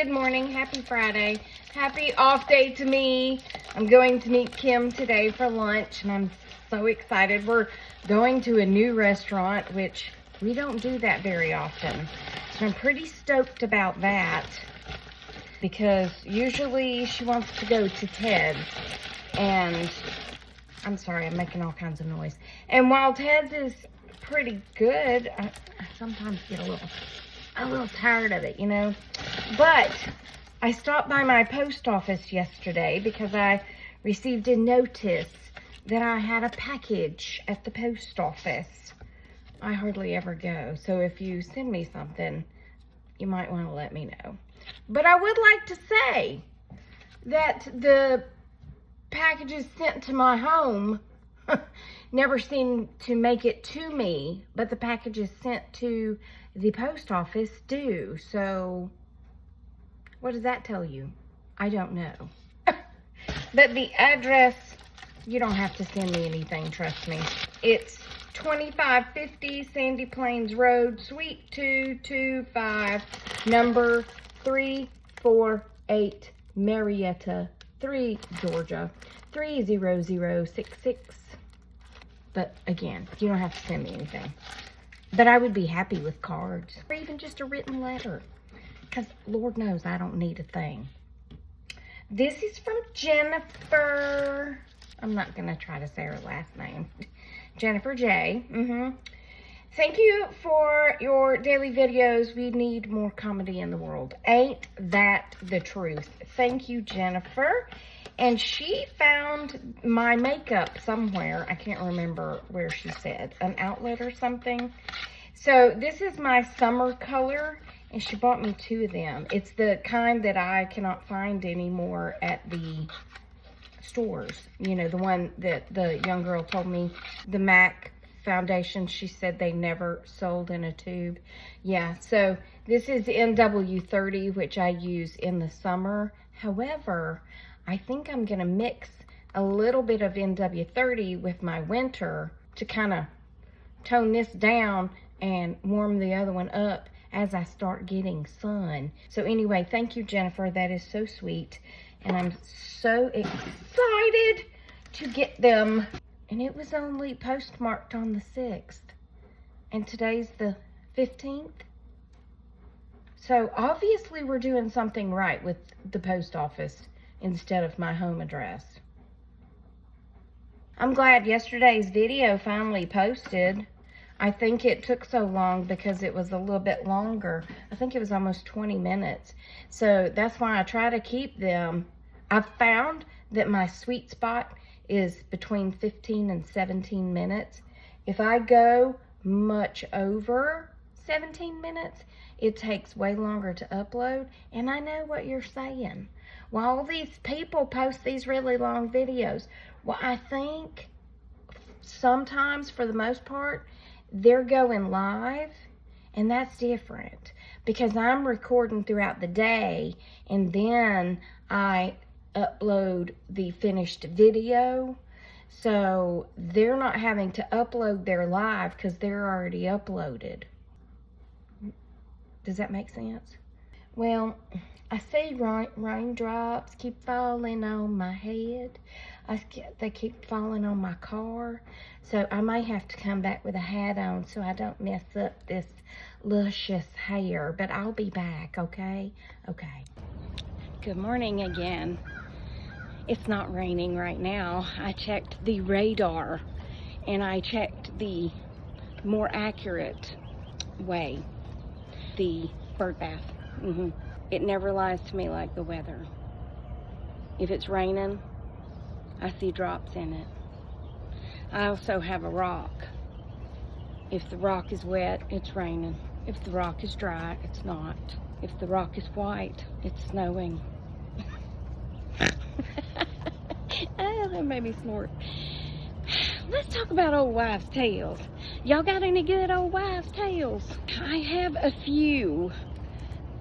Good morning. Happy Friday. Happy off day to me. I'm going to meet Kim today for lunch, and I'm so excited. We're going to a new restaurant, which we don't do that very often. So I'm pretty stoked about that because usually she wants to go to Ted's, and I'm sorry, I'm making all kinds of noise. And while Ted's is pretty good, I sometimes get a little tired of it, you know. But I stopped by my post office yesterday because I received a notice that I had a package at the post office. I hardly ever go, so if you send me something, you might want to let me know. But I would like to say that the packages sent to my home never seem to make it to me, but the packages sent to the post office do. So what does that tell you? I don't know. But the address, you don't have to send me anything, trust me. It's 2550 Sandy Plains Road, Suite 225, number 348, Marietta 3, Georgia 30066. But again, you don't have to send me anything. But I would be happy with cards or even just a written letter, because Lord knows I don't need a thing. This is from Jennifer. I'm not going to try to say her last name. Jennifer J. Thank you for your daily videos. We need more comedy in the world. Ain't that the truth? Thank you, Jennifer. And she found my makeup somewhere. I can't remember where she said. An outlet or something. So this is my summer color. And she bought me 2 of them. It's the kind that I cannot find anymore at the stores. You know, the one that the young girl told me. The MAC foundation. She said they never sold in a tube. Yeah, so this is NW30, which I use in the summer. However, I think I'm going to mix a little bit of NW30 with my winter to kind of tone this down and warm the other one up as I start getting sun. So anyway, thank you, Jennifer. That is so sweet. And I'm so excited to get them. And it was only postmarked on the 6th. And today's the 15th. So obviously we're doing something right with the post office instead of my home address. I'm glad yesterday's video finally posted. I think it took so long because it was a little bit longer. I think it was almost 20 minutes. So that's why I try to keep them. I've found that my sweet spot is between 15 and 17 minutes. If I go much over 17 minutes, it takes way longer to upload. And I know what you're saying. Well, all these people post these really long videos. Well, I think sometimes, for the most part, they're going live, and that's different because I'm recording throughout the day, and then I upload the finished video. So they're not having to upload their live because they're already uploaded. Does that make sense? Well, I see raindrops keep falling on my head. They keep falling on my car. So I may have to come back with a hat on so I don't mess up this luscious hair. But I'll be back, okay? Okay. Good morning again. It's not raining right now. I checked the radar and I checked the more accurate way, the bird bath. It never lies to me like the weather. If it's raining, I see drops in it. I also have a rock. If the rock is wet, it's raining. If the rock is dry, it's not. If the rock is white, it's snowing. That made me snort. Let's talk about old wives' tales. Y'all got any good old wives' tales? I have a few.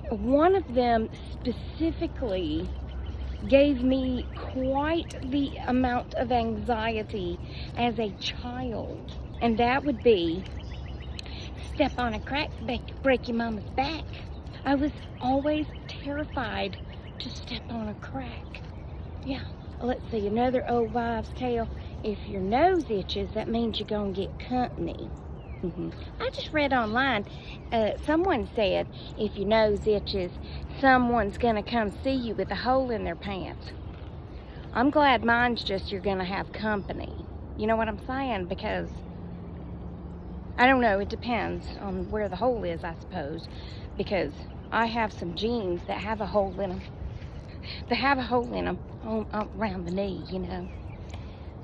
One of them specifically gave me quite the amount of anxiety as a child. And that would be, step on a crack, break your mama's back. I was always terrified to step on a crack. Yeah. Let's see, another old wives' tale. If your nose itches, that means you're going to get company. I just read online, someone said if your nose itches, someone's going to come see you with a hole in their pants. I'm glad mine's just you're going to have company. You know what I'm saying? Because, I don't know, it depends on where the hole is, I suppose. Because I have some jeans that have a hole in them. They have a hole in them around the knee, you know.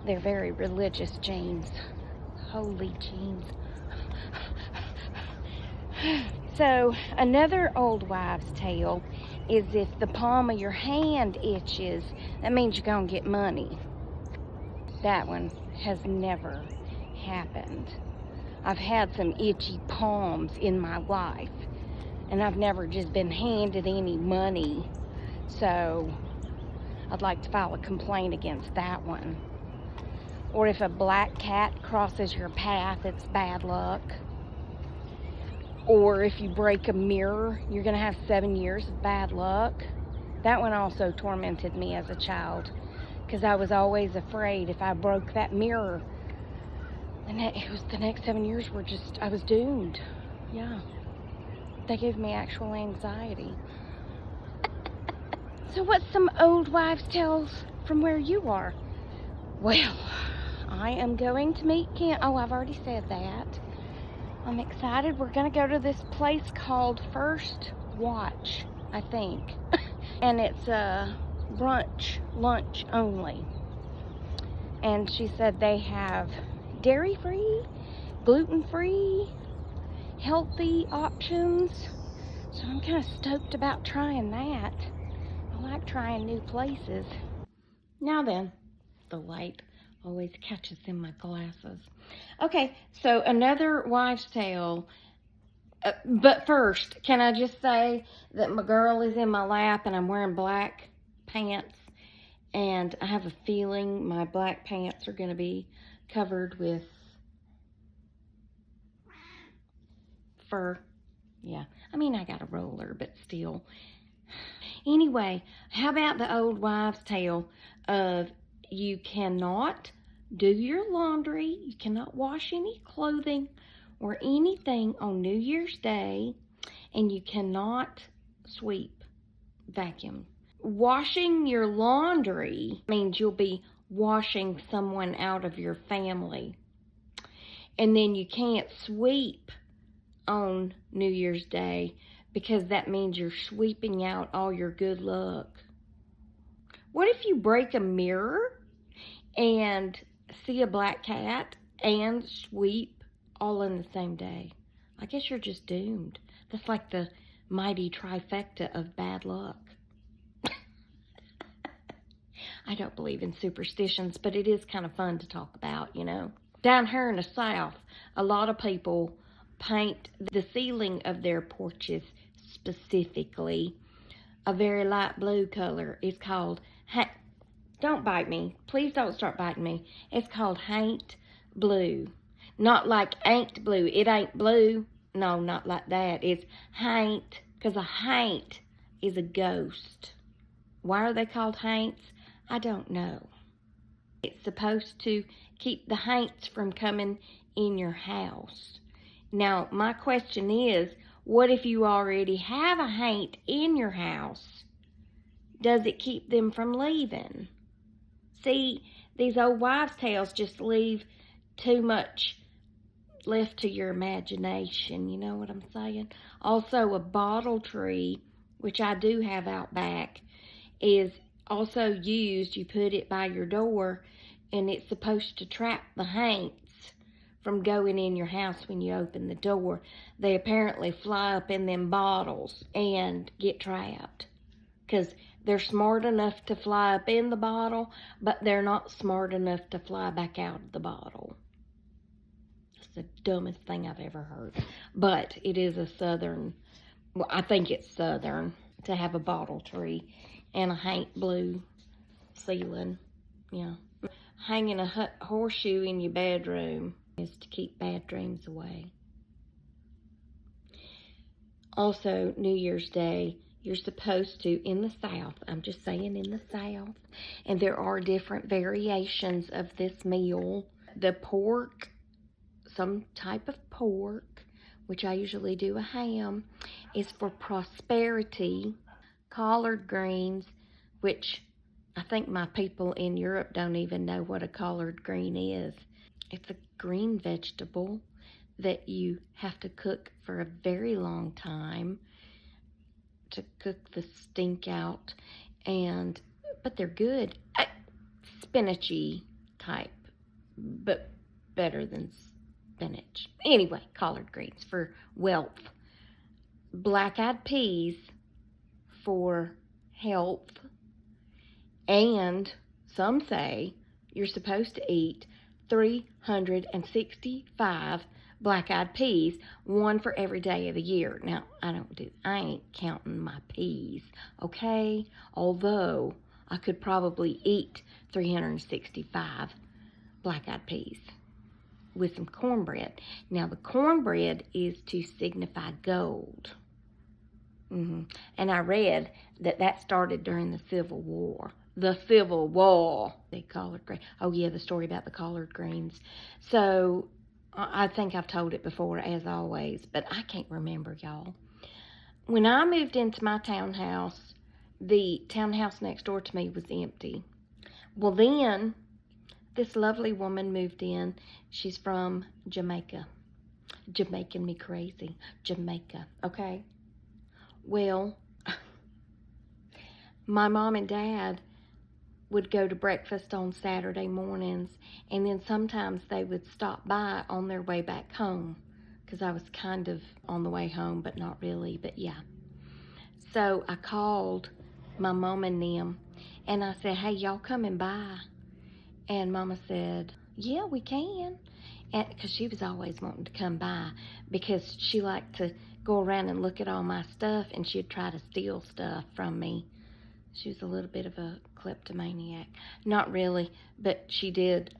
They're very religious jeans. Holy jeans. So, another old wives' tale is if the palm of your hand itches, that means you're going to get money. That one has never happened. I've had some itchy palms in my life, and I've never just been handed any money. So, I'd like to file a complaint against that one. Or if a black cat crosses your path, it's bad luck. Or if you break a mirror, you're going to have 7 years of bad luck. That one also tormented me as a child, because I was always afraid if I broke that mirror, and it was the next 7 years were just, I was doomed. Yeah. They gave me actual anxiety. So what's some old wives' tales from where you are? Well, I am going to meet Ken. Oh, I've already said that. I'm excited. We're going to go to this place called First Watch, I think. And it's a lunch only. And she said they have dairy-free, gluten-free, healthy options. So I'm kind of stoked about trying that. I like trying new places. Now then, the light always catches in my glasses. Okay, so another wives' tale. But first, can I just say that my girl is in my lap and I'm wearing black pants. And I have a feeling my black pants are going to be covered with fur. Yeah, I mean, I got a roller, but still. Anyway, how about the old wives' tale of you cannot do your laundry, you cannot wash any clothing or anything on New Year's Day, and you cannot sweep, vacuum. Washing your laundry means you'll be washing someone out of your family. And then you can't sweep on New Year's Day because that means you're sweeping out all your good luck. What if you break a mirror and see a black cat and sweep all in the same day? I guess you're just doomed. That's like the mighty trifecta of bad luck. I don't believe in superstitions, but it is kind of fun to talk about, you know. Down here in the South, a lot of people paint the ceiling of their porches specifically a very light blue color. It's called, don't bite me. Please don't start biting me. It's called haint blue. Not like ain't blue. It ain't blue. No, not like that. It's haint, because a haint is a ghost. Why are they called haints? I don't know. It's supposed to keep the haints from coming in your house. Now, my question is, what if you already have a haint in your house? Does it keep them from leaving? See, these old wives' tales just leave too much left to your imagination, you know what I'm saying? Also, a bottle tree, which I do have out back, is also used. You put it by your door, and it's supposed to trap the haints from going in your house when you open the door. They apparently fly up in them bottles and get trapped, because they're smart enough to fly up in the bottle, but they're not smart enough to fly back out of the bottle. It's the dumbest thing I've ever heard. But it is a southern, well, I think it's southern, to have a bottle tree and a haint blue ceiling. Yeah. Hanging a horseshoe in your bedroom is to keep bad dreams away. Also, New Year's Day, You're supposed to, in the South, I'm just saying in the South, and there are different variations of this meal. The pork, some type of pork, which I usually do a ham, is for prosperity. Collard greens, which I think my people in Europe don't even know what a collard green is. It's a green vegetable that you have to cook for a very long time to cook the stink out, but they're good. Spinachy type, but better than spinach. Anyway, collard greens for wealth. Black-eyed peas for health. And some say you're supposed to eat 365 black-eyed peas, one for every day of the year. Now, I ain't counting my peas, okay? Although I could probably eat 365 black-eyed peas with some cornbread. Now, the cornbread is to signify gold. And I read that started during the Civil War. The Civil War. The collard greens. Oh, yeah, the story about the collard greens. So, I think I've told it before, as always, but I can't remember, y'all. When I moved into my townhouse, the townhouse next door to me was empty. Well, then, this lovely woman moved in. She's from Jamaica. Jamaican me crazy. Jamaica, okay? Well, my mom and dad would go to breakfast on Saturday mornings, and then sometimes they would stop by on their way back home, because I was kind of on the way home, but not really, but yeah. So I called my mom and them, and I said, hey, y'all coming by? And Mama said, yeah, we can. And because she was always wanting to come by, because she liked to go around and look at all my stuff, and she'd try to steal stuff from me. She was a little bit of a kleptomaniac. Not really, but she did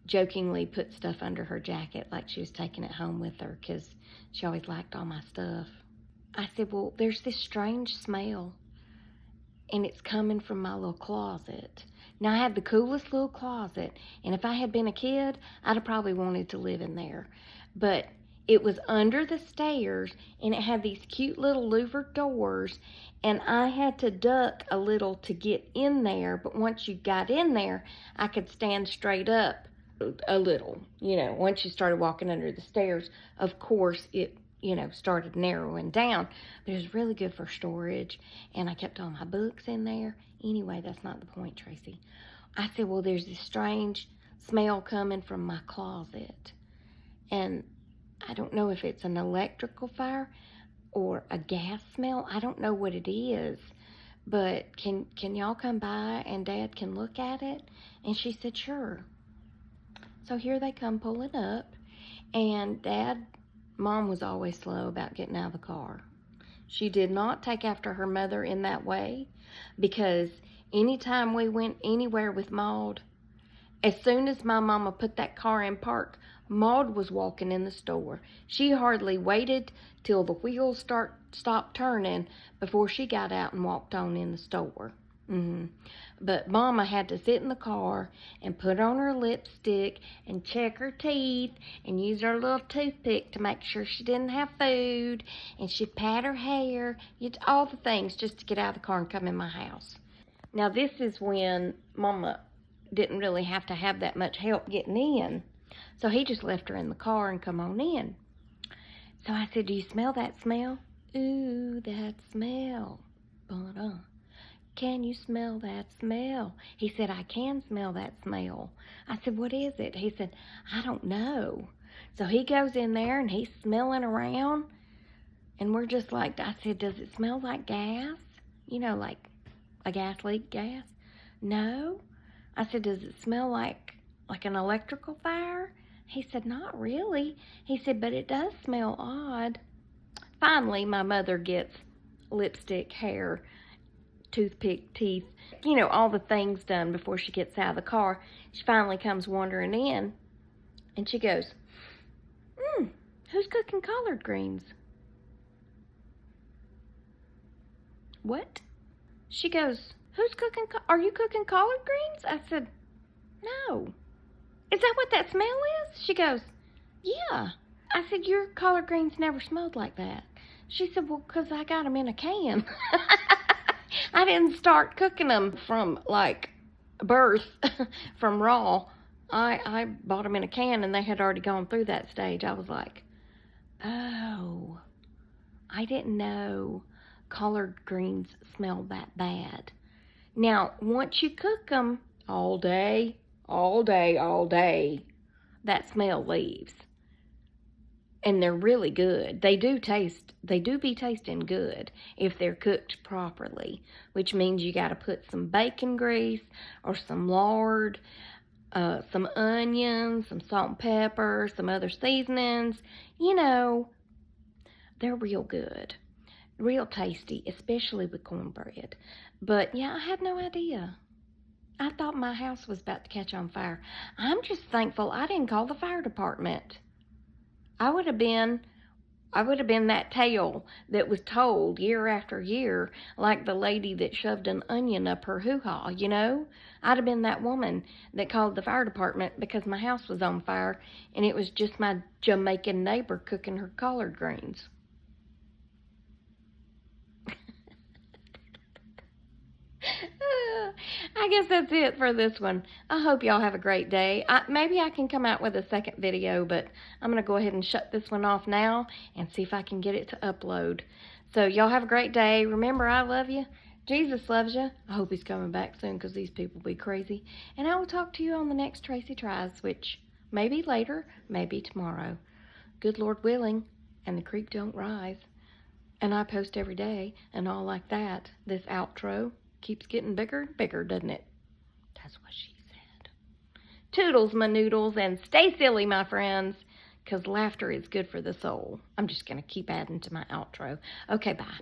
jokingly put stuff under her jacket like she was taking it home with her, because she always liked all my stuff. I said, well, there's this strange smell, and it's coming from my little closet. Now, I had the coolest little closet, and if I had been a kid, I'd have probably wanted to live in there. But it was under the stairs, and it had these cute little louvered doors, and I had to duck a little to get in there, but once you got in there, I could stand straight up a little. You know, once you started walking under the stairs, of course, it, started narrowing down. But it was really good for storage, and I kept all my books in there. Anyway, that's not the point, Tracy. I said, well, there's this strange smell coming from my closet, and I don't know if it's an electrical fire or a gas smell. I don't know what it is, but can y'all come by and Dad can look at it? And she said, sure. So here they come pulling up, and Mom was always slow about getting out of the car. She did not take after her mother in that way, because anytime we went anywhere with Maud, as soon as my mama put that car in park, Maud was walking in the store. She hardly waited till the wheels stopped turning before she got out and walked on in the store. But Mama had to sit in the car and put on her lipstick and check her teeth and use her little toothpick to make sure she didn't have food, and she'd pat her hair, all the things just to get out of the car and come in my house. Now, this is when Mama didn't really have to have that much help getting in, so he just left her in the car and come on in. So I said, do you smell that smell? Ooh, that smell. Can you smell that smell? He said, I can smell that smell. I said, what is it? He said, I don't know. So he goes in there and he's smelling around, and we're just like, I said, does it smell like gas? Like a gas leak gas? No. I said, does it smell like an electrical fire? He said, not really. He said, but it does smell odd. Finally, my mother gets lipstick, hair, toothpick, teeth, all the things done before she gets out of the car. She finally comes wandering in, and she goes, who's cooking collard greens? what? She goes, who's cooking? Are you cooking collard greens? I said, no. Is that what that smell is? She goes, yeah. I said, your collard greens never smelled like that. She said, well, 'cause I got them in a can. I didn't start cooking them from, like, birth, from raw. I bought them in a can, and they had already gone through that stage. I was like, oh, I didn't know collard greens smelled that bad. Now, once you cook them all day, that smell leaves. And they're really good. They do be tasting good if they're cooked properly, which means you got to put some bacon grease or some lard, some onions, some salt and pepper, some other seasonings. You know, they're real good, real tasty, especially with cornbread. But yeah, I had no idea. I thought my house was about to catch on fire. I'm just thankful I didn't call the fire department. I would have been that tale that was told year after year, like the lady that shoved an onion up her hoo-ha, you know? I'd have been that woman that called the fire department because my house was on fire and it was just my Jamaican neighbor cooking her collard greens. I guess that's it for this one. I hope y'all have a great day. Maybe I can come out with a second video, but I'm going to go ahead and shut this one off now and see if I can get it to upload. So y'all have a great day. Remember, I love you. Jesus loves you. I hope he's coming back soon because these people be crazy. And I will talk to you on the next Tracy Tries, which may be later, maybe tomorrow. Good Lord willing, and the creek don't rise. And I post every day and all like that. This outro keeps getting bigger and bigger, doesn't it? That's what she said. Toodles, my noodles, and stay silly, my friends, because laughter is good for the soul. I'm just going to keep adding to my outro. Okay, bye.